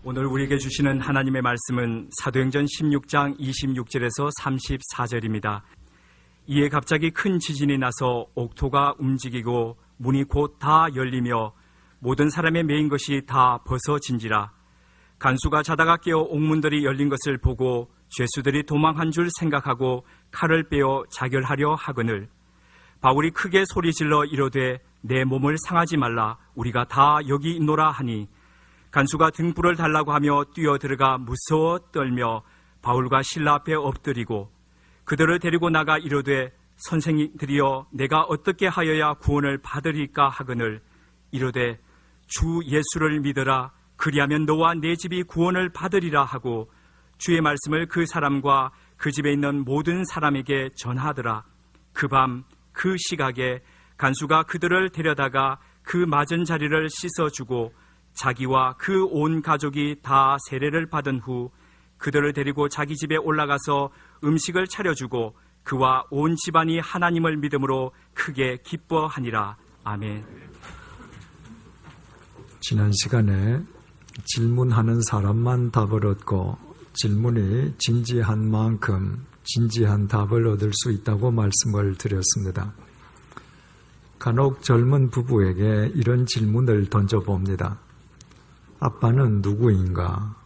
오늘 우리에게 주시는 하나님의 말씀은 사도행전 16장 26절에서 34절입니다. 이에 갑자기 큰 지진이 나서 옥토가 움직이고 문이 곧 다 열리며 모든 사람의 메인 것이 다 벗어진지라. 간수가 자다가 깨어 옥문들이 열린 것을 보고 죄수들이 도망한 줄 생각하고 칼을 빼어 자결하려 하거늘 바울이 크게 소리질러 이르되 내 몸을 상하지 말라, 우리가 다 여기 있노라 하니 간수가 등불을 달라고 하며 뛰어들어가 무서워 떨며 바울과 실라 앞에 엎드리고 그들을 데리고 나가 이르되 선생님들이여 내가 어떻게 하여야 구원을 받으리까 하거늘 이르되 주 예수를 믿으라, 그리하면 너와 내 집이 구원을 받으리라 하고 주의 말씀을 그 사람과 그 집에 있는 모든 사람에게 전하더라. 그 밤 그 시각에 간수가 그들을 데려다가 그 맞은 자리를 씻어주고 자기와 그 온 가족이 다 세례를 받은 후 그들을 데리고 자기 집에 올라가서 음식을 차려주고 그와 온 집안이 하나님을 믿음으로 크게 기뻐하니라. 아멘. 지난 시간에 질문하는 사람만 답을 얻고 질문이 진지한 만큼 진지한 답을 얻을 수 있다고 말씀을 드렸습니다. 간혹 젊은 부부에게 이런 질문을 던져봅니다. 아빠는 누구인가?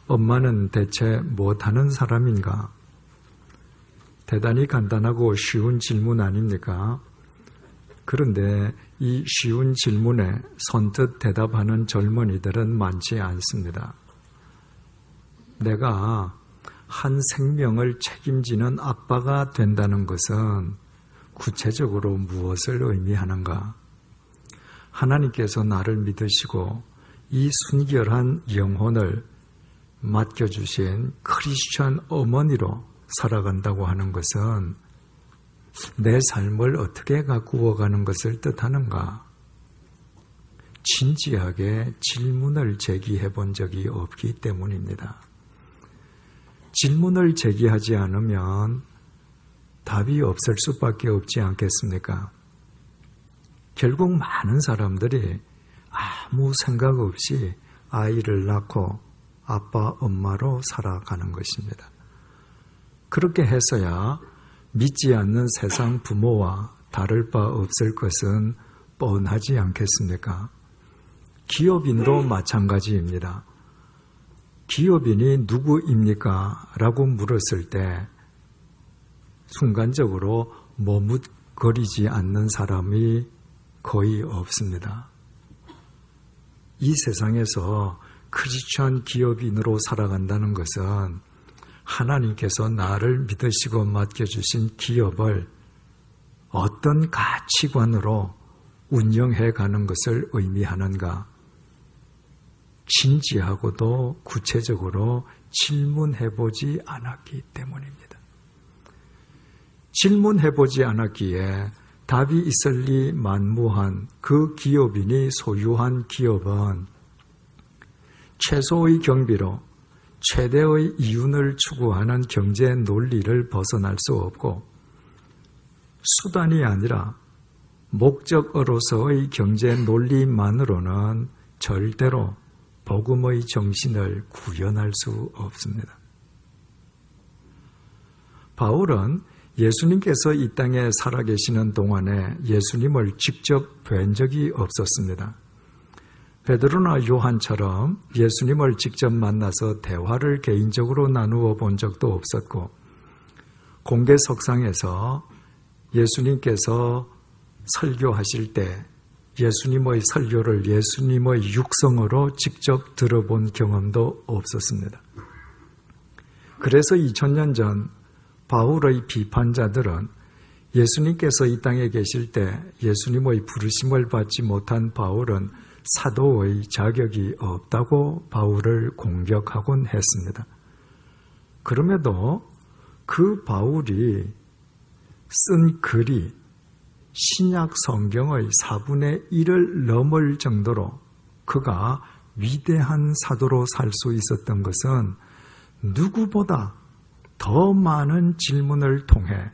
엄마는 대체 못하는 사람인가? 대단히 간단하고 쉬운 질문 아닙니까? 그런데 이 쉬운 질문에 선뜻 대답하는 젊은이들은 많지 않습니다. 내가 한 생명을 책임지는 아빠가 된다는 것은 구체적으로 무엇을 의미하는가? 하나님께서 나를 믿으시고 이 순결한 영혼을 맡겨주신 크리스천 어머니로 살아간다고 하는 것은 내 삶을 어떻게 가꾸어가는 것을 뜻하는가? 진지하게 질문을 제기해 본 적이 없기 때문입니다. 질문을 제기하지 않으면 답이 없을 수밖에 없지 않겠습니까? 결국 많은 사람들이 아무 생각 없이 아이를 낳고 아빠, 엄마로 살아가는 것입니다. 그렇게 해서야 믿지 않는 세상 부모와 다를 바 없을 것은 뻔하지 않겠습니까? 기업인도 마찬가지입니다. 기업인이 누구입니까? 라고 물었을 때 순간적으로 머뭇거리지 않는 사람이 거의 없습니다. 이 세상에서 크리스천 기업인으로 살아간다는 것은 하나님께서 나를 믿으시고 맡겨주신 기업을 어떤 가치관으로 운영해 가는 것을 의미하는가? 진지하고도 구체적으로 질문해보지 않았기 때문입니다. 질문해보지 않았기에 답이 있을 리 만무한 그 기업인이 소유한 기업은 최소의 경비로 최대의 이윤을 추구하는 경제 논리를 벗어날 수 없고 수단이 아니라 목적으로서의 경제 논리만으로는 절대로 복음의 정신을 구현할 수 없습니다. 바울은 예수님께서 이 땅에 살아계시는 동안에 예수님을 직접 뵌 적이 없었습니다. 베드로나 요한처럼 예수님을 직접 만나서 대화를 개인적으로 나누어 본 적도 없었고 공개석상에서 예수님께서 설교하실 때 예수님의 설교를 예수님의 육성으로 직접 들어본 경험도 없었습니다. 그래서 2000년 전 바울의 비판자들은 예수님께서 이 땅에 계실 때 예수님의 부르심을 받지 못한 바울은 사도의 자격이 없다고 바울을 공격하곤 했습니다. 그럼에도 그 바울이 쓴 글이 신약 성경의 4분의 1을 넘을 정도로 그가 위대한 사도로 살 수 있었던 것은 누구보다 더 많은 질문을 통해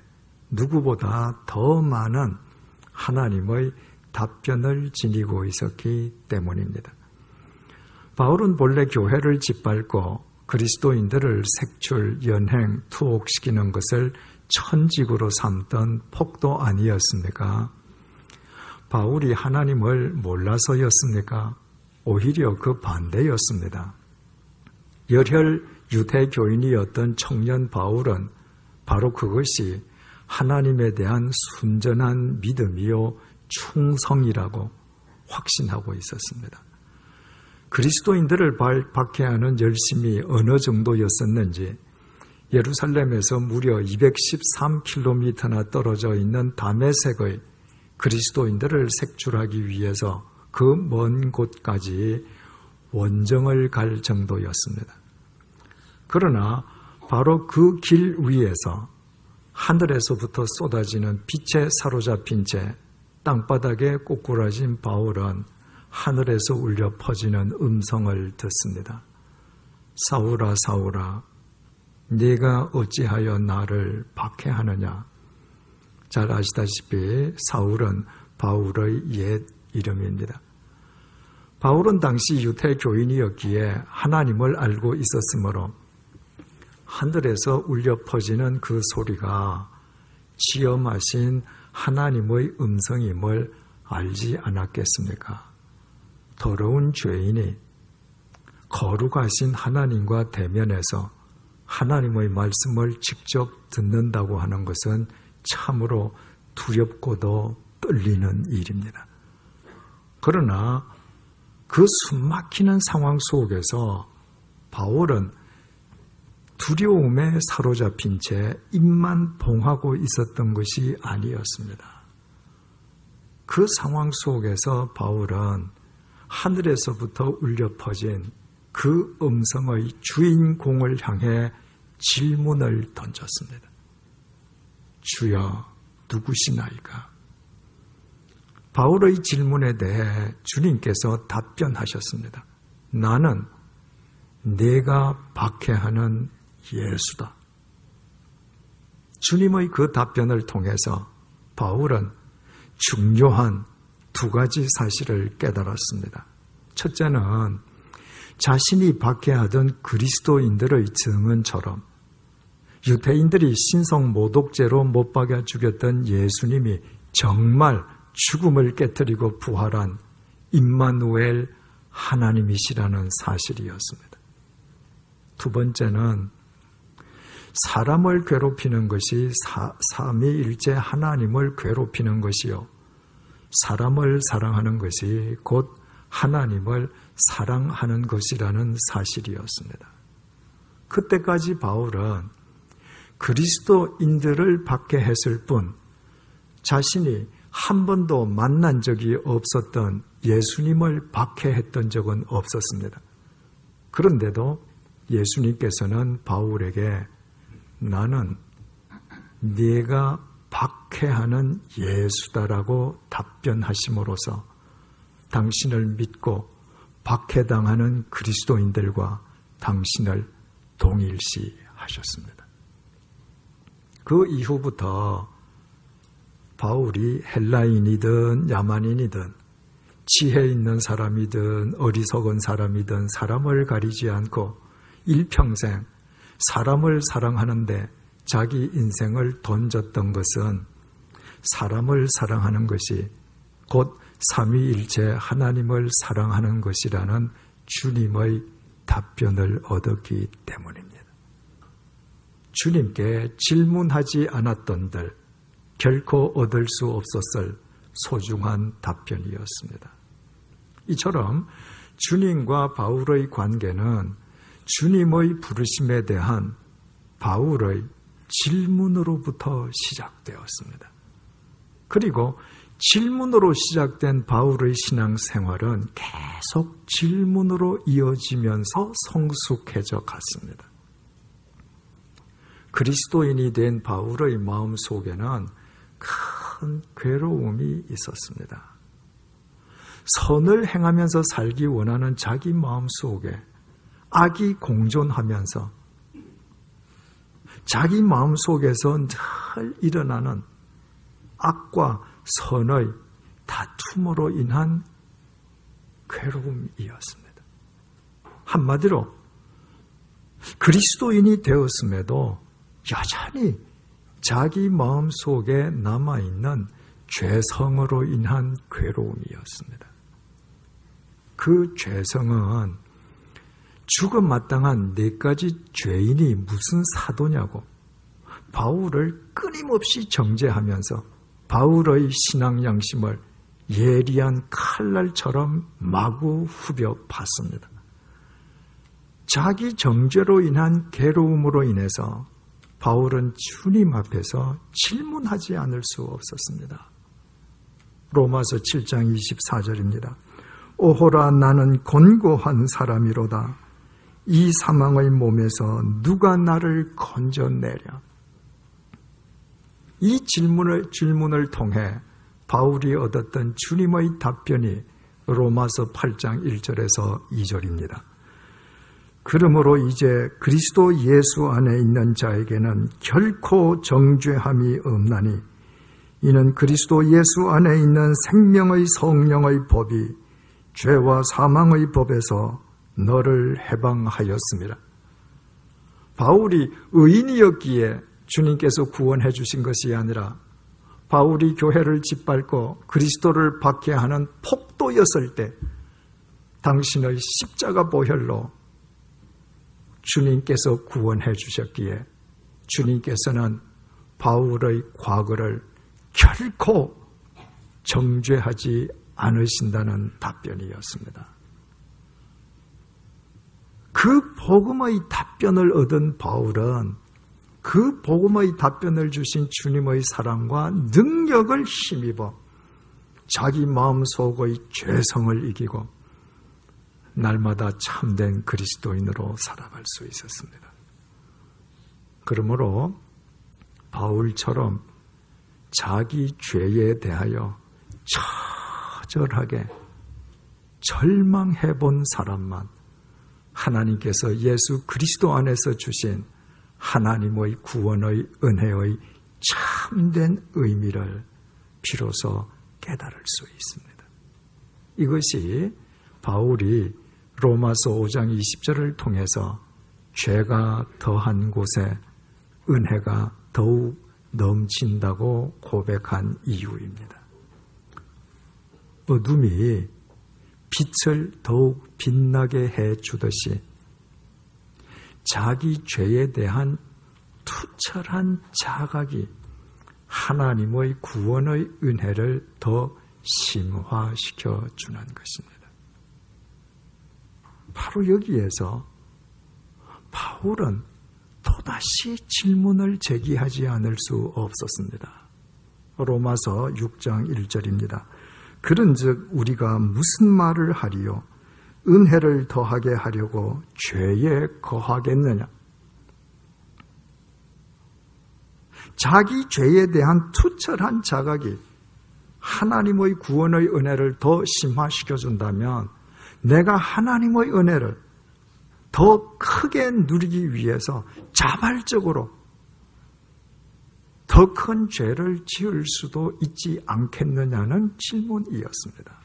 누구보다 더 많은 하나님의 답변을 지니고 있었기 때문입니다. 바울은 본래 교회를 짓밟고 그리스도인들을 색출, 연행, 투옥시키는 것을 천직으로 삼던 폭도 아니었습니까? 바울이 하나님을 몰라서였습니까? 오히려 그 반대였습니다. 열혈 유대교인이었던 청년 바울은 바로 그것이 하나님에 대한 순전한 믿음이요 충성이라고 확신하고 있었습니다. 그리스도인들을 박해하는 열심이 어느 정도였었는지 예루살렘에서 무려 213km나 떨어져 있는 다메섹의 그리스도인들을 색출하기 위해서 그 먼 곳까지 원정을 갈 정도였습니다. 그러나 바로 그 길 위에서 하늘에서부터 쏟아지는 빛에 사로잡힌 채 땅바닥에 꼬꾸라진 바울은 하늘에서 울려 퍼지는 음성을 듣습니다. 사울아 사울아 네가 어찌하여 나를 박해하느냐. 잘 아시다시피 사울은 바울의 옛 이름입니다. 바울은 당시 유대교인이었기에 하나님을 알고 있었으므로 하늘에서 울려 퍼지는 그 소리가 지엄하신 하나님의 음성임을 알지 않았겠습니까? 더러운 죄인이 거룩하신 하나님과 대면해서 하나님의 말씀을 직접 듣는다고 하는 것은 참으로 두렵고도 떨리는 일입니다. 그러나 그 숨막히는 상황 속에서 바울은 두려움에 사로잡힌 채 입만 봉하고 있었던 것이 아니었습니다. 그 상황 속에서 바울은 하늘에서부터 울려 퍼진 그 음성의 주인공을 향해 질문을 던졌습니다. 주여 누구시나이까? 바울의 질문에 대해 주님께서 답변하셨습니다. 나는 내가 박해하는 예수다. 주님의 그 답변을 통해서 바울은 중요한 두 가지 사실을 깨달았습니다. 첫째는 자신이 박해하던 그리스도인들의 증언처럼 유대인들이 신성 모독죄로 못 박아 죽였던 예수님이 정말 죽음을 깨뜨리고 부활한 임마누엘 하나님이시라는 사실이었습니다. 두 번째는 사람을 괴롭히는 것이 삼위일체 하나님을 괴롭히는 것이요 사람을 사랑하는 것이 곧 하나님을 사랑하는 것이라는 사실이었습니다. 그때까지 바울은 그리스도인들을 박해했을 뿐 자신이 한 번도 만난 적이 없었던 예수님을 박해했던 적은 없었습니다. 그런데도 예수님께서는 바울에게 나는 네가 박해하는 예수다라고 답변하심으로써 당신을 믿고 박해당하는 그리스도인들과 당신을 동일시하셨습니다. 그 이후부터 바울이 헬라인이든 야만인이든 지혜 있는 사람이든 어리석은 사람이든 사람을 가리지 않고 일평생 사람을 사랑하는데 자기 인생을 던졌던 것은 사람을 사랑하는 것이 곧 삼위일체 하나님을 사랑하는 것이라는 주님의 답변을 얻었기 때문입니다. 주님께 질문하지 않았던들 결코 얻을 수 없었을 소중한 답변이었습니다. 이처럼 주님과 바울의 관계는 주님의 부르심에 대한 바울의 질문으로부터 시작되었습니다. 그리고 질문으로 시작된 바울의 신앙생활은 계속 질문으로 이어지면서 성숙해져 갔습니다. 그리스도인이 된 바울의 마음 속에는 큰 괴로움이 있었습니다. 선을 행하면서 살기 원하는 자기 마음 속에 악이 공존하면서 자기 마음 속에서 늘 일어나는 악과 선의 다툼으로 인한 괴로움이었습니다. 한마디로 그리스도인이 되었음에도 여전히 자기 마음속에 남아있는 죄성으로 인한 괴로움이었습니다. 그 죄성은 죽음 마땅한 4가지 죄인이 무슨 사도냐고 바울을 끊임없이 정죄하면서 바울의 신앙 양심을 예리한 칼날처럼 마구 후벼 팠습니다. 자기 정죄로 인한 괴로움으로 인해서 바울은 주님 앞에서 질문하지 않을 수 없었습니다. 로마서 7장 24절입니다. 오호라 나는 곤고한 사람이로다. 이 사망의 몸에서 누가 나를 건져내랴. 이 질문을 통해 바울이 얻었던 주님의 답변이 로마서 8장 1절에서 2절입니다. 그러므로 이제 그리스도 예수 안에 있는 자에게는 결코 정죄함이 없나니 이는 그리스도 예수 안에 있는 생명의 성령의 법이 죄와 사망의 법에서 너를 해방하였습니다. 바울이 의인이었기에 주님께서 구원해 주신 것이 아니라 바울이 교회를 짓밟고 그리스도를 박해하는 폭도였을 때 당신의 십자가 보혈로 주님께서 구원해 주셨기에 주님께서는 바울의 과거를 결코 정죄하지 않으신다는 답변이었습니다. 그 복음의 답변을 얻은 바울은 그 복음의 답변을 주신 주님의 사랑과 능력을 힘입어 자기 마음속의 죄성을 이기고 날마다 참된 그리스도인으로 살아갈 수 있었습니다. 그러므로 바울처럼 자기 죄에 대하여 처절하게 절망해 본 사람만 하나님께서 예수 그리스도 안에서 주신 하나님의 구원의 은혜의 참된 의미를 비로소 깨달을 수 있습니다. 이것이 바울이 로마서 5장 20절을 통해서 죄가 더한 곳에 은혜가 더욱 넘친다고 고백한 이유입니다. 어둠이 빛을 더욱 빛나게 해주듯이 자기 죄에 대한 투철한 자각이 하나님의 구원의 은혜를 더 심화시켜 주는 것입니다. 바로 여기에서 바울은 또다시 질문을 제기하지 않을 수 없었습니다. 로마서 6장 1절입니다. 그런즉 우리가 무슨 말을 하리요? 은혜를 더하게 하려고 죄에 거하겠느냐? 자기 죄에 대한 투철한 자각이 하나님의 구원의 은혜를 더 심화시켜준다면 내가 하나님의 은혜를 더 크게 누리기 위해서 자발적으로 더 큰 죄를 지을 수도 있지 않겠느냐는 질문이었습니다.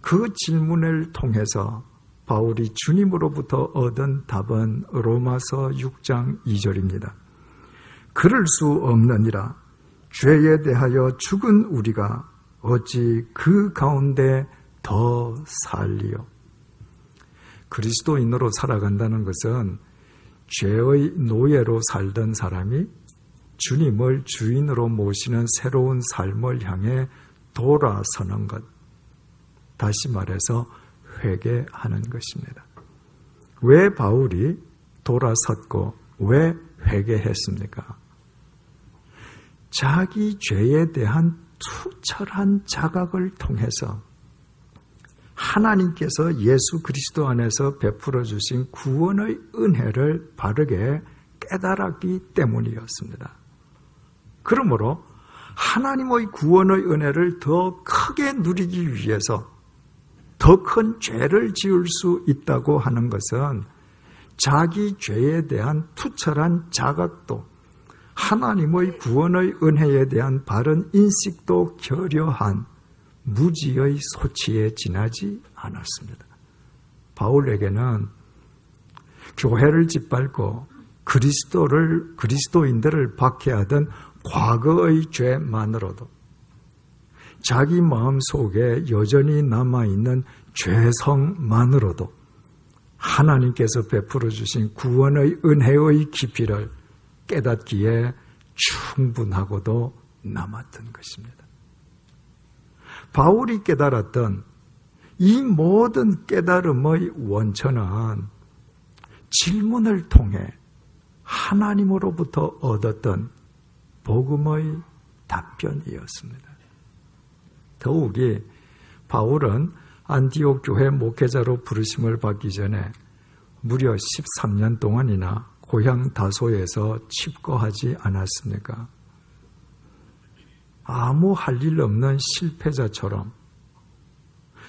그 질문을 통해서 바울이 주님으로부터 얻은 답은 로마서 6장 2절입니다. 그럴 수 없느니라. 죄에 대하여 죽은 우리가 어찌 그 가운데 더 살리요. 그리스도인으로 살아간다는 것은 죄의 노예로 살던 사람이 주님을 주인으로 모시는 새로운 삶을 향해 돌아서는 것. 다시 말해서 회개하는 것입니다. 왜 바울이 돌아섰고 왜 회개했습니까? 자기 죄에 대한 투철한 자각을 통해서 하나님께서 예수 그리스도 안에서 베풀어 주신 구원의 은혜를 바르게 깨달았기 때문이었습니다. 그러므로 하나님의 구원의 은혜를 더 크게 누리기 위해서 더 큰 죄를 지을 수 있다고 하는 것은 자기 죄에 대한 투철한 자각도 하나님의 구원의 은혜에 대한 바른 인식도 결여한 무지의 소치에 지나지 않았습니다. 바울에게는 교회를 짓밟고 그리스도인들을 박해하던 과거의 죄만으로도 자기 마음 속에 여전히 남아있는 죄성만으로도 하나님께서 베풀어 주신 구원의 은혜의 깊이를 깨닫기에 충분하고도 남았던 것입니다. 바울이 깨달았던 이 모든 깨달음의 원천은 질문을 통해 하나님으로부터 얻었던 복음의 답변이었습니다. 더욱이 바울은 안디옥 교회 목회자로 부르심을 받기 전에 무려 13년 동안이나 고향 다소에서 칩거하지 않았습니까? 아무 할 일 없는 실패자처럼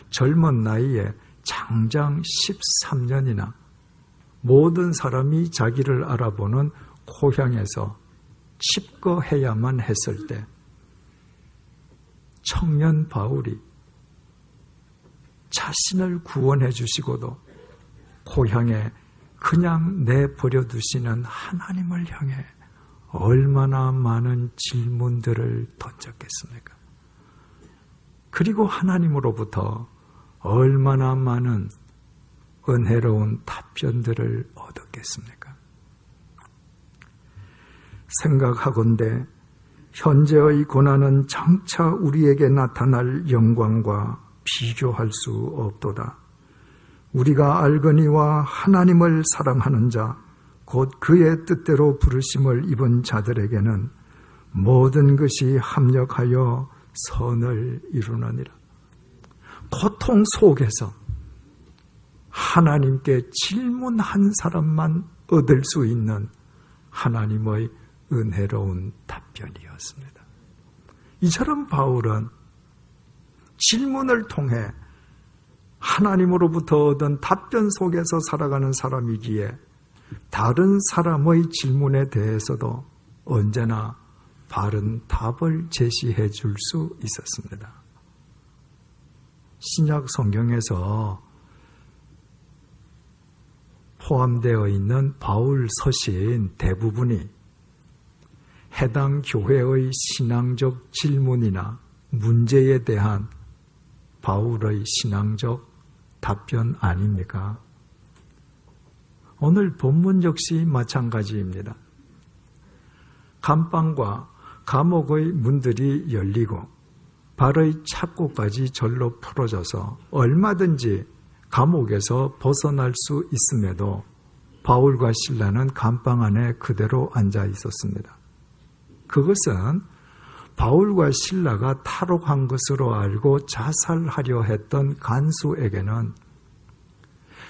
젊은 나이에 장장 13년이나 모든 사람이 자기를 알아보는 고향에서 칩거해야만 했을 때 청년 바울이 자신을 구원해 주시고도 고향에 그냥 내버려 두시는 하나님을 향해 얼마나 많은 질문들을 던졌겠습니까? 그리고 하나님으로부터 얼마나 많은 은혜로운 답변들을 얻었겠습니까? 생각하건대 현재의 고난은 장차 우리에게 나타날 영광과 비교할 수 없도다. 우리가 알거니와 하나님을 사랑하는 자, 곧 그의 뜻대로 부르심을 입은 자들에게는 모든 것이 합력하여 선을 이루느니라. 고통 속에서 하나님께 질문한 사람만 얻을 수 있는 하나님의 은혜로운 답변이었습니다. 이처럼 바울은 질문을 통해 하나님으로부터 얻은 답변 속에서 살아가는 사람이기에 다른 사람의 질문에 대해서도 언제나 바른 답을 제시해 줄 수 있었습니다. 신약 성경에서 포함되어 있는 바울 서신 대부분이 해당 교회의 신앙적 질문이나 문제에 대한 바울의 신앙적 답변 아닙니까? 오늘 본문 역시 마찬가지입니다. 감방과 감옥의 문들이 열리고 발의 착고까지 절로 풀어져서 얼마든지 감옥에서 벗어날 수 있음에도 바울과 실라는 감방 안에 그대로 앉아 있었습니다. 그것은 바울과 실라가 탈옥한 것으로 알고 자살하려 했던 간수에게는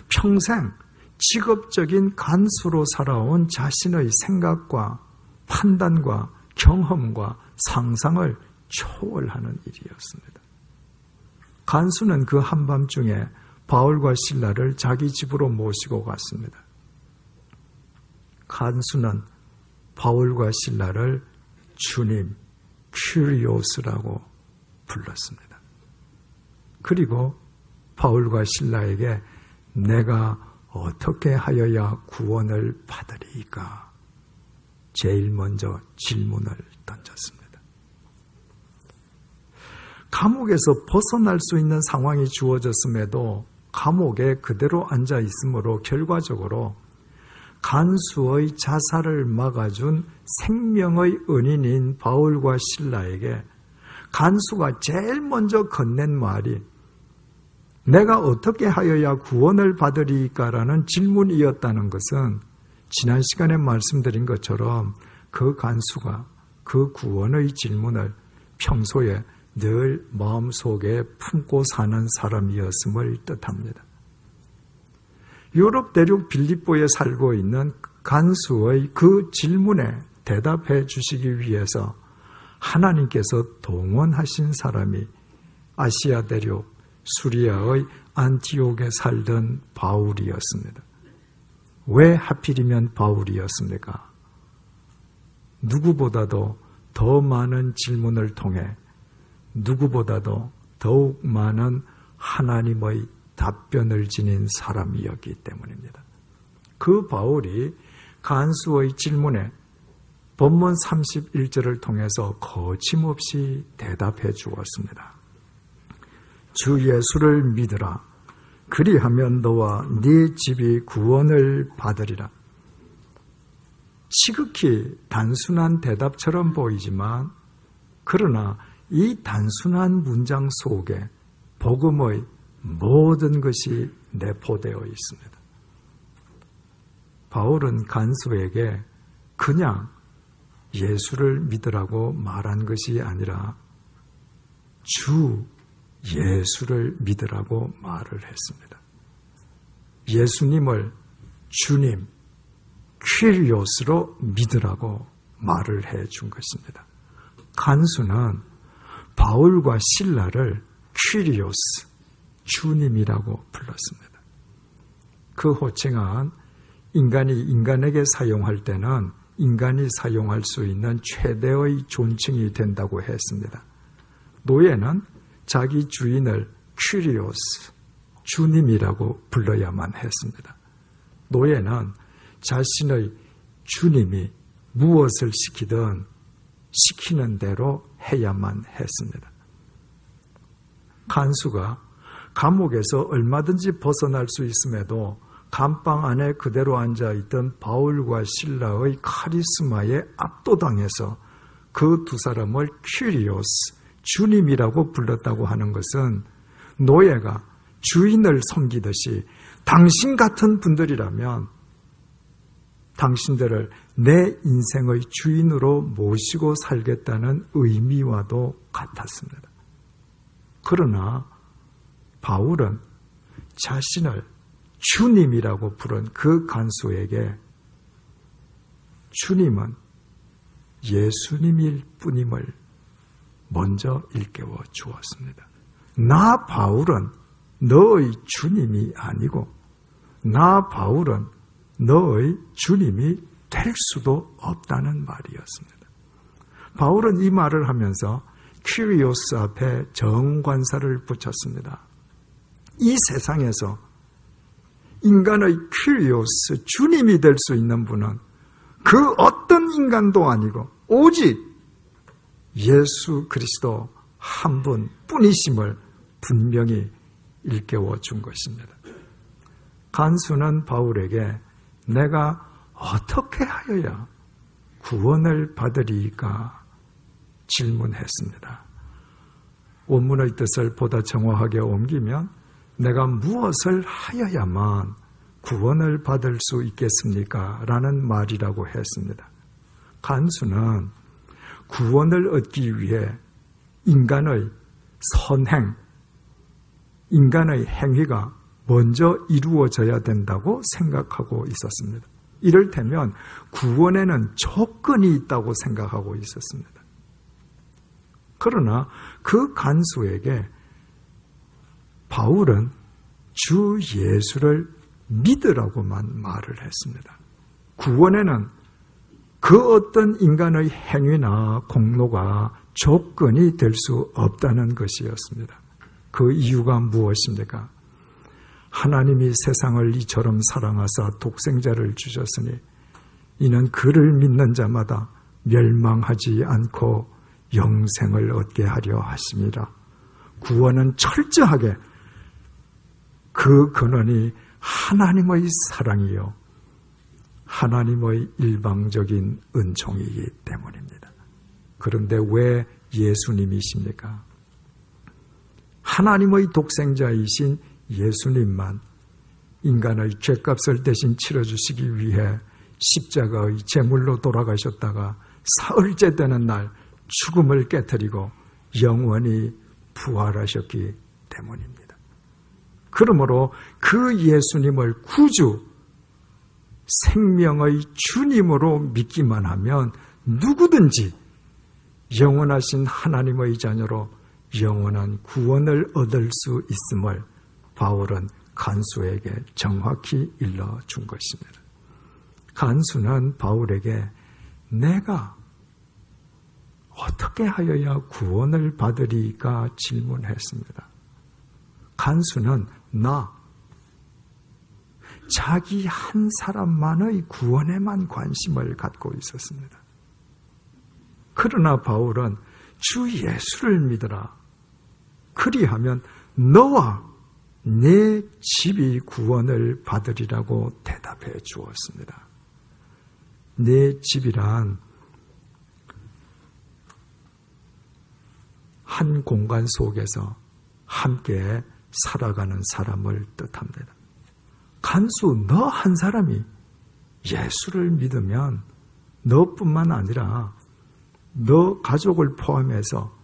평생 직업적인 간수로 살아온 자신의 생각과 판단과 경험과 상상을 초월하는 일이었습니다. 간수는 그 한밤중에 바울과 실라를 자기 집으로 모시고 갔습니다. 간수는 바울과 실라를 주님, 큐리오스라고 불렀습니다. 그리고 바울과 실라에게 내가 어떻게 하여야 구원을 받으리까? 제일 먼저 질문을 던졌습니다. 감옥에서 벗어날 수 있는 상황이 주어졌음에도 감옥에 그대로 앉아 있으므로 결과적으로 간수의 자살을 막아준 생명의 은인인 바울과 실라에게 간수가 제일 먼저 건넨 말이 내가 어떻게 하여야 구원을 받으리까라는 질문이었다는 것은 지난 시간에 말씀드린 것처럼 그 간수가 그 구원의 질문을 평소에 늘 마음속에 품고 사는 사람이었음을 뜻합니다. 유럽 대륙 빌립보에 살고 있는 간수의 그 질문에 대답해 주시기 위해서 하나님께서 동원하신 사람이 아시아 대륙 수리아의 안티옥에 살던 바울이었습니다. 왜 하필이면 바울이었습니까? 누구보다도 더 많은 질문을 통해 누구보다도 더욱 많은 하나님의 답변을 지닌 사람이었기 때문입니다. 그 바울이 간수의 질문에 본문 31절을 통해서 거침없이 대답해 주었습니다. 주 예수를 믿으라. 그리하면 너와 네 집이 구원을 받으리라. 지극히 단순한 대답처럼 보이지만 그러나 이 단순한 문장 속에 복음의 모든 것이 내포되어 있습니다. 바울은 간수에게 그냥 예수를 믿으라고 말한 것이 아니라 주 예수를 믿으라고 말을 했습니다. 예수님을 주님, 퀴리오스로 믿으라고 말을 해 준 것입니다. 간수는 바울과 실라를 퀴리오스, 주님이라고 불렀습니다. 그 호칭은 인간이 인간에게 사용할 때는 인간이 사용할 수 있는 최대의 존칭이 된다고 했습니다. 노예는 자기 주인을 퀴리오스, 주님이라고 불러야만 했습니다. 노예는 자신의 주님이 무엇을 시키든 시키는 대로 해야만 했습니다. 간수가 감옥에서 얼마든지 벗어날 수 있음에도 감방 안에 그대로 앉아있던 바울과 실라의 카리스마에 압도당해서 그 두 사람을 퀴리오스, 주님이라고 불렀다고 하는 것은 노예가 주인을 섬기듯이 당신 같은 분들이라면 당신들을 내 인생의 주인으로 모시고 살겠다는 의미와도 같았습니다. 그러나 바울은 자신을 주님이라고 부른 그 간수에게 주님은 예수님일 뿐임을 먼저 일깨워 주었습니다. 나 바울은 너의 주님이 아니고 나 바울은 너의 주님이 될 수도 없다는 말이었습니다. 바울은 이 말을 하면서 퀴리오스 앞에 정관사를 붙였습니다. 이 세상에서 인간의 퀴리오스, 주님이 될 수 있는 분은 그 어떤 인간도 아니고 오직 예수 그리스도 한 분뿐이심을 분명히 일깨워 준 것입니다. 간수는 바울에게 내가 어떻게 하여야 구원을 받으리까 질문했습니다. 원문의 뜻을 보다 정확하게 옮기면 내가 무엇을 하여야만 구원을 받을 수 있겠습니까? 라는 말이라고 했습니다. 간수는 구원을 얻기 위해 인간의 선행, 인간의 행위가 먼저 이루어져야 된다고 생각하고 있었습니다. 이를테면 구원에는 조건이 있다고 생각하고 있었습니다. 그러나 그 간수에게 바울은 주 예수를 믿으라고만 말을 했습니다. 구원에는 그 어떤 인간의 행위나 공로가 조건이 될 수 없다는 것이었습니다. 그 이유가 무엇입니까? 하나님이 세상을 이처럼 사랑하사 독생자를 주셨으니 이는 그를 믿는 자마다 멸망하지 않고 영생을 얻게 하려 하심이라. 구원은 철저하게 그 근원이 하나님의 사랑이요 하나님의 일방적인 은총이기 때문입니다. 그런데 왜 예수님이십니까? 하나님의 독생자이신 예수님만 인간의 죄값을 대신 치러주시기 위해 십자가의 제물로 돌아가셨다가 사흘째 되는 날 죽음을 깨뜨리고 영원히 부활하셨기 때문입니다. 그러므로 그 예수님을 구주, 생명의 주님으로 믿기만 하면 누구든지 영원하신 하나님의 자녀로 영원한 구원을 얻을 수 있음을 바울은 간수에게 정확히 일러준 것입니다. 간수는 바울에게 내가 어떻게 하여야 구원을 받으리까 질문했습니다. 간수는 자기 한 사람만의 구원에만 관심을 갖고 있었습니다. 그러나 바울은 주 예수를 믿어라. 그리하면 너와 내 집이 구원을 받으리라고 대답해 주었습니다. 내 집이란 한 공간 속에서 함께 살아가는 사람을 뜻합니다. 간수 너 한 사람이 예수를 믿으면 너뿐만 아니라 너 가족을 포함해서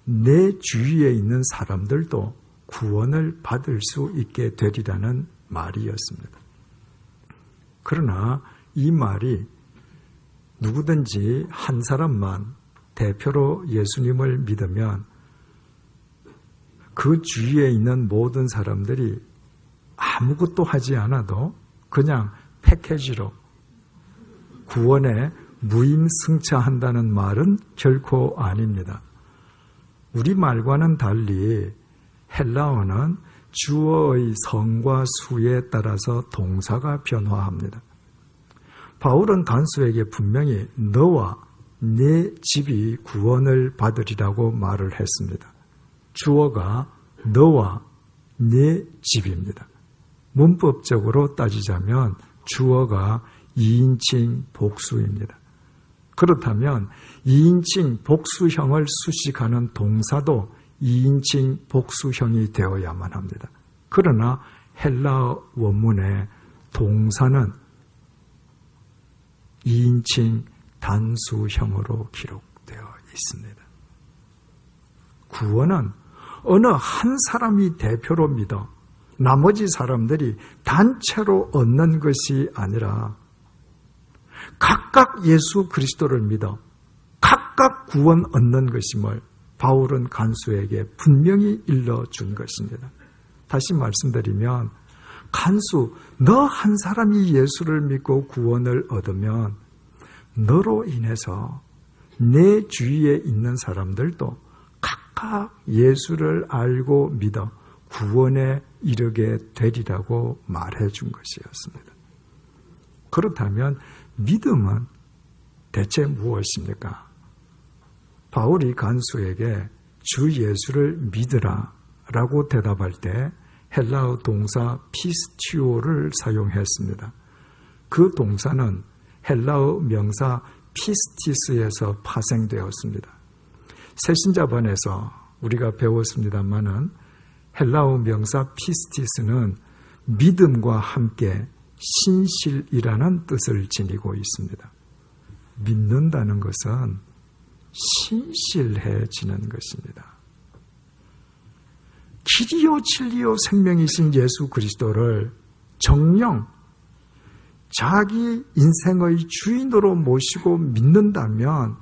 내 주위에 있는 사람들도 구원을 받을 수 있게 되리라는 말이었습니다. 그러나 이 말이 누구든지 한 사람만 대표로 예수님을 믿으면 그 주위에 있는 모든 사람들이 아무것도 하지 않아도 그냥 패키지로 구원에 무임승차한다는 말은 결코 아닙니다. 우리말과는 달리 헬라어는 주어의 성과 수에 따라서 동사가 변화합니다. 바울은 간수에게 분명히 너와 내 집이 구원을 받으리라고 말을 했습니다. 주어가 너와 내 집입니다. 문법적으로 따지자면 주어가 2인칭 복수입니다. 그렇다면 2인칭 복수형을 수식하는 동사도 2인칭 복수형이 되어야만 합니다. 그러나 헬라어 원문에 동사는 2인칭 단수형으로 기록되어 있습니다. 구원은 어느 한 사람이 대표로 믿어 나머지 사람들이 단체로 얻는 것이 아니라 각각 예수 그리스도를 믿어 각각 구원 얻는 것임을 바울은 간수에게 분명히 일러준 것입니다. 다시 말씀드리면 간수, 너 한 사람이 예수를 믿고 구원을 얻으면 너로 인해서 내 주위에 있는 사람들도 각각 예수를 알고 믿어 구원에 이르게 되리라고 말해준 것이었습니다. 그렇다면 믿음은 대체 무엇입니까? 바울이 간수에게 주 예수를 믿으라 라고 대답할 때 헬라어 동사 피스티오를 사용했습니다. 그 동사는 헬라어 명사 피스티스에서 파생되었습니다. 새신자반에서 우리가 배웠습니다마는 헬라어 명사 피스티스는 믿음과 함께 신실이라는 뜻을 지니고 있습니다. 믿는다는 것은 신실해지는 것입니다. 길이요 진리요 생명이신 예수 그리스도를 정령 자기 인생의 주인으로 모시고 믿는다면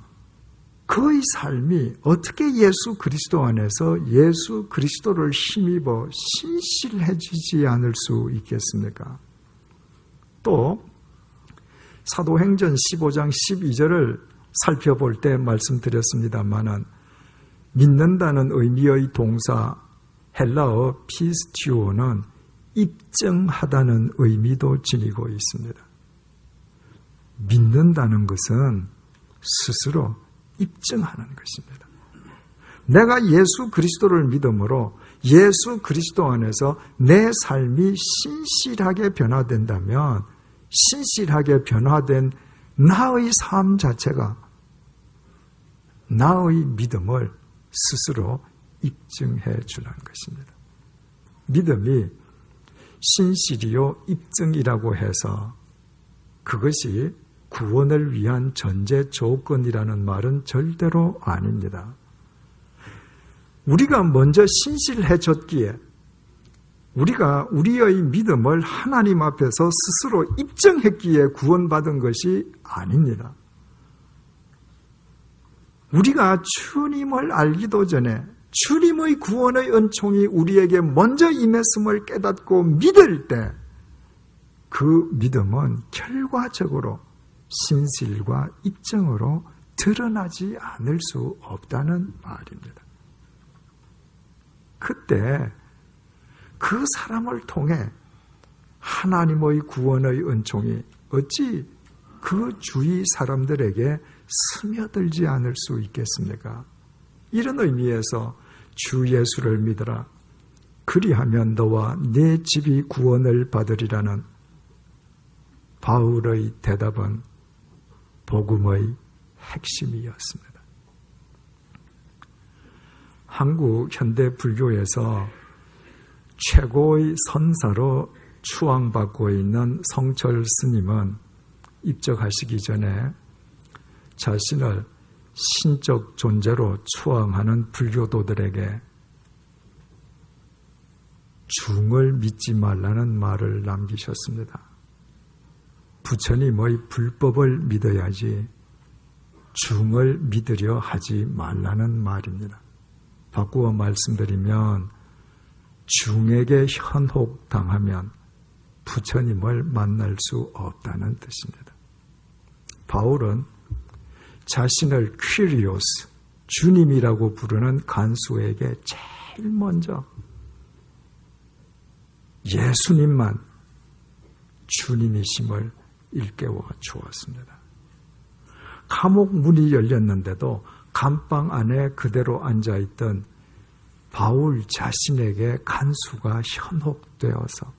그의 삶이 어떻게 예수 그리스도 안에서 예수 그리스도를 힘입어 신실해지지 않을 수 있겠습니까? 또 사도행전 15장 12절을 살펴볼 때 말씀드렸습니다마는 믿는다는 의미의 동사 헬라어 피스티오는 입증하다는 의미도 지니고 있습니다. 믿는다는 것은 스스로 입증하는 것입니다. 내가 예수 그리스도를 믿음으로 예수 그리스도 안에서 내 삶이 신실하게 변화된다면 신실하게 변화된 나의 삶 자체가 나의 믿음을 스스로 입증해 주는 것입니다. 믿음이 신실이요 입증이라고 해서 그것이 구원을 위한 전제 조건이라는 말은 절대로 아닙니다. 우리가 먼저 신실해졌기에 우리가 우리의 믿음을 하나님 앞에서 스스로 입증했기에 구원받은 것이 아닙니다. 우리가 주님을 알기도 전에 주님의 구원의 은총이 우리에게 먼저 임했음을 깨닫고 믿을 때 그 믿음은 결과적으로 신실과 입증으로 드러나지 않을 수 없다는 말입니다. 그때 그 사람을 통해 하나님의 구원의 은총이 어찌 그 주위 사람들에게 스며들지 않을 수 있겠습니까? 이런 의미에서 주 예수를 믿어라. 그리하면 너와 네 집이 구원을 받으리라는 바울의 대답은 복음의 핵심이었습니다. 한국 현대 불교에서 최고의 선사로 추앙받고 있는 성철 스님은 입적하시기 전에 자신을 신적 존재로 추앙하는 불교도들에게 중을 믿지 말라는 말을 남기셨습니다. 부처님의 불법을 믿어야지 중을 믿으려 하지 말라는 말입니다. 바꾸어 말씀드리면 중에게 현혹당하면 부처님을 만날 수 없다는 뜻입니다. 바울은 자신을 퀴리오스, 주님이라고 부르는 간수에게 제일 먼저 예수님만 주님이심을 일깨워 주었습니다. 감옥 문이 열렸는데도 감방 안에 그대로 앉아있던 바울 자신에게 간수가 현혹되어서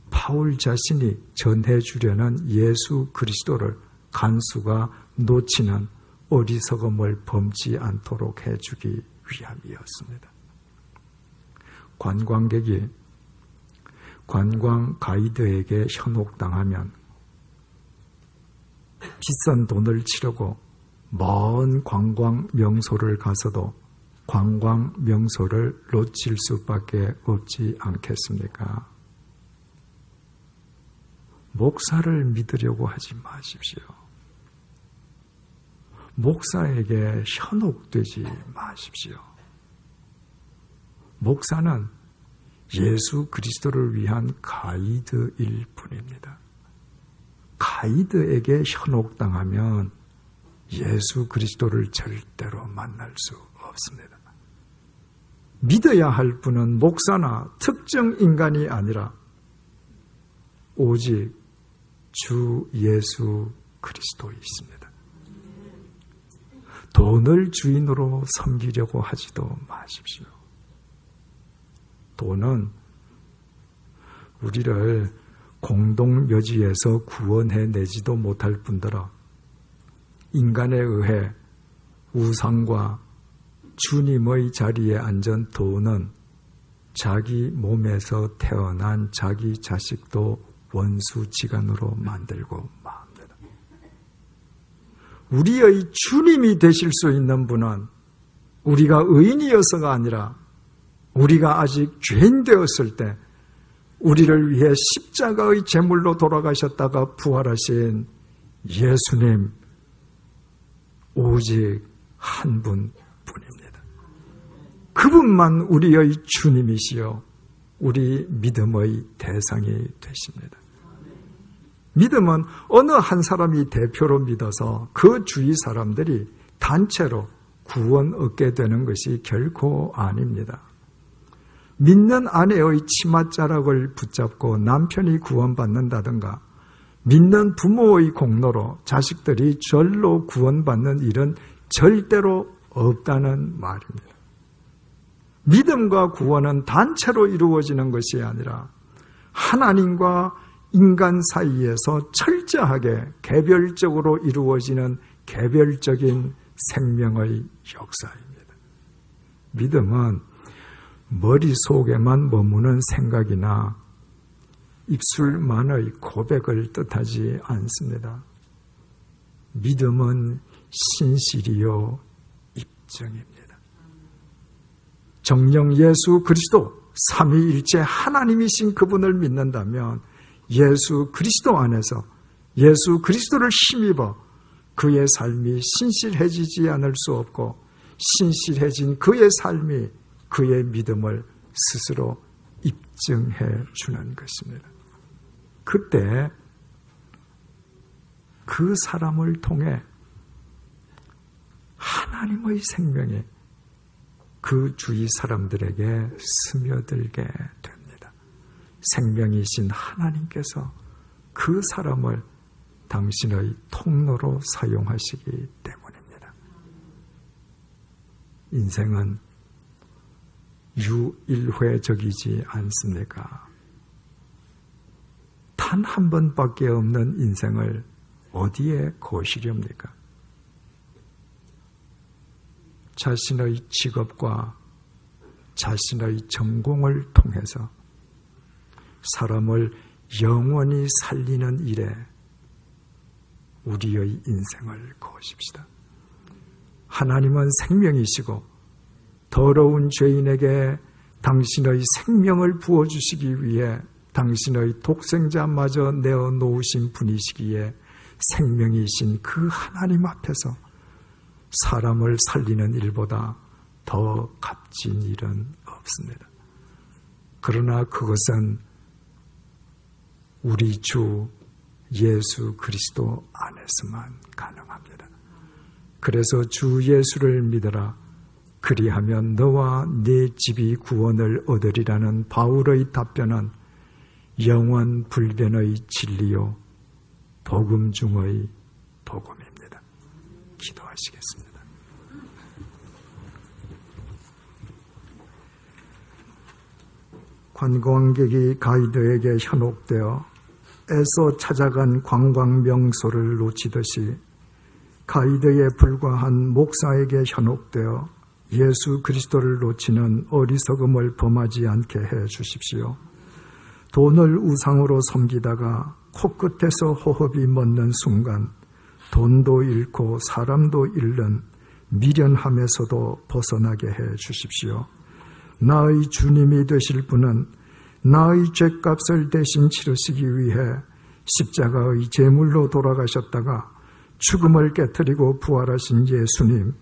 바울 자신이 전해주려는 예수 그리스도를 간수가 놓치는 어리석음을 범지 않도록 해주기 위함이었습니다. 관광객이 관광 가이드에게 현혹당하면 비싼 돈을 치르고 먼 관광 명소를 가서도 관광 명소를 놓칠 수밖에 없지 않겠습니까? 목사를 믿으려고 하지 마십시오. 목사에게 현혹되지 마십시오. 목사는 예수 그리스도를 위한 가이드일 뿐입니다. 가이드에게 현혹당하면 예수 그리스도를 절대로 만날 수 없습니다. 믿어야 할 분은 목사나 특정 인간이 아니라 오직 주 예수 그리스도이십니다. 돈을 주인으로 섬기려고 하지도 마십시오. 돈은 우리를 공동묘지에서 구원해내지도 못할 뿐더러 인간에 의해 우상과 주님의 자리에 앉은 돈은 자기 몸에서 태어난 자기 자식도 원수지간으로 만들고 맙니다. 우리의 주님이 되실 수 있는 분은 우리가 의인이어서가 아니라 우리가 아직 죄인 되었을 때 우리를 위해 십자가의 제물로 돌아가셨다가 부활하신 예수님 오직 한 분뿐입니다. 그분만 우리의 주님이시여 우리 믿음의 대상이 되십니다. 믿음은 어느 한 사람이 대표로 믿어서 그 주위 사람들이 단체로 구원 얻게 되는 것이 결코 아닙니다. 믿는 아내의 치맛자락을 붙잡고 남편이 구원받는다든가 믿는 부모의 공로로 자식들이 절로 구원받는 일은 절대로 없다는 말입니다. 믿음과 구원은 단체로 이루어지는 것이 아니라 하나님과 인간 사이에서 철저하게 개별적으로 이루어지는 개별적인 생명의 역사입니다. 믿음은 머릿속에만 머무는 생각이나 입술만의 고백을 뜻하지 않습니다. 믿음은 신실이요 입증입니다. 정령 예수 그리스도 삼위일체 하나님이신 그분을 믿는다면 예수 그리스도 안에서 예수 그리스도를 힘입어 그의 삶이 신실해지지 않을 수 없고 신실해진 그의 삶이 그의 믿음을 스스로 입증해 주는 것입니다. 그때 그 사람을 통해 하나님의 생명이 그 주위 사람들에게 스며들게 됩니다. 생명이신 하나님께서 그 사람을 당신의 통로로 사용하시기 때문입니다. 인생은 유일회적이지 않습니까? 단 한 번밖에 없는 인생을 어디에 거시렵니까? 자신의 직업과 자신의 전공을 통해서 사람을 영원히 살리는 일에 우리의 인생을 거십시다. 하나님은 생명이시고 더러운 죄인에게 당신의 생명을 부어주시기 위해 당신의 독생자마저 내어놓으신 분이시기에 생명이신 그 하나님 앞에서 사람을 살리는 일보다 더 값진 일은 없습니다. 그러나 그것은 우리 주 예수 그리스도 안에서만 가능합니다. 그래서 주 예수를 믿어라. 그리하면 너와 네 집이 구원을 얻으리라는 바울의 답변은 영원 불변의 진리요 복음 중의 복음입니다. 기도하시겠습니다. 관광객이 가이드에게 현혹되어 애써 찾아간 관광 명소를 놓치듯이 가이드에 불과한 목사에게 현혹되어 예수 그리스도를 놓치는 어리석음을 범하지 않게 해 주십시오. 돈을 우상으로 섬기다가 코끝에서 호흡이 멎는 순간 돈도 잃고 사람도 잃는 미련함에서도 벗어나게 해 주십시오. 나의 주님이 되실 분은 나의 죄값을 대신 치르시기 위해 십자가의 제물로 돌아가셨다가 죽음을 깨뜨리고 부활하신 예수님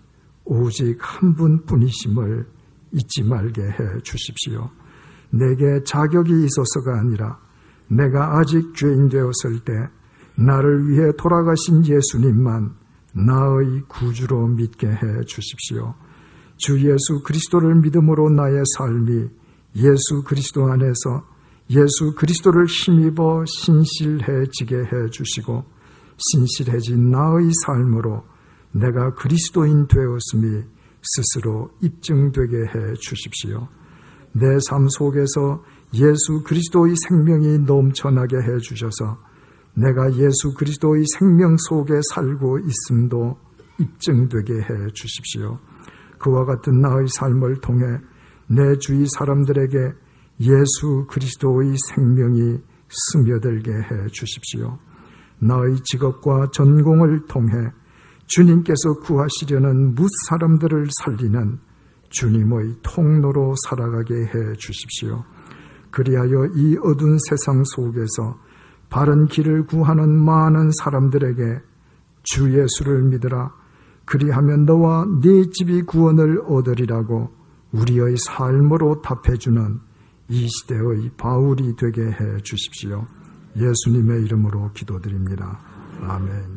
오직 한 분뿐이심을 잊지 말게 해 주십시오. 내게 자격이 있어서가 아니라 내가 아직 죄인 되었을 때 나를 위해 돌아가신 예수님만 나의 구주로 믿게 해 주십시오. 주 예수 그리스도를 믿음으로 나의 삶이 예수 그리스도 안에서 예수 그리스도를 힘입어 신실해지게 해 주시고 신실해진 나의 삶으로 내가 그리스도인 되었음이 스스로 입증되게 해 주십시오. 내 삶 속에서 예수 그리스도의 생명이 넘쳐나게 해 주셔서 내가 예수 그리스도의 생명 속에 살고 있음도 입증되게 해 주십시오. 그와 같은 나의 삶을 통해 내 주위 사람들에게 예수 그리스도의 생명이 스며들게 해 주십시오. 나의 직업과 전공을 통해 주님께서 구하시려는 뭇 사람들을 살리는 주님의 통로로 살아가게 해 주십시오. 그리하여 이 어두운 세상 속에서 바른 길을 구하는 많은 사람들에게 주 예수를 믿으라. 그리하면 너와 네 집이 구원을 얻으리라고 우리의 삶으로 답해주는 이 시대의 바울이 되게 해 주십시오. 예수님의 이름으로 기도드립니다. 아멘.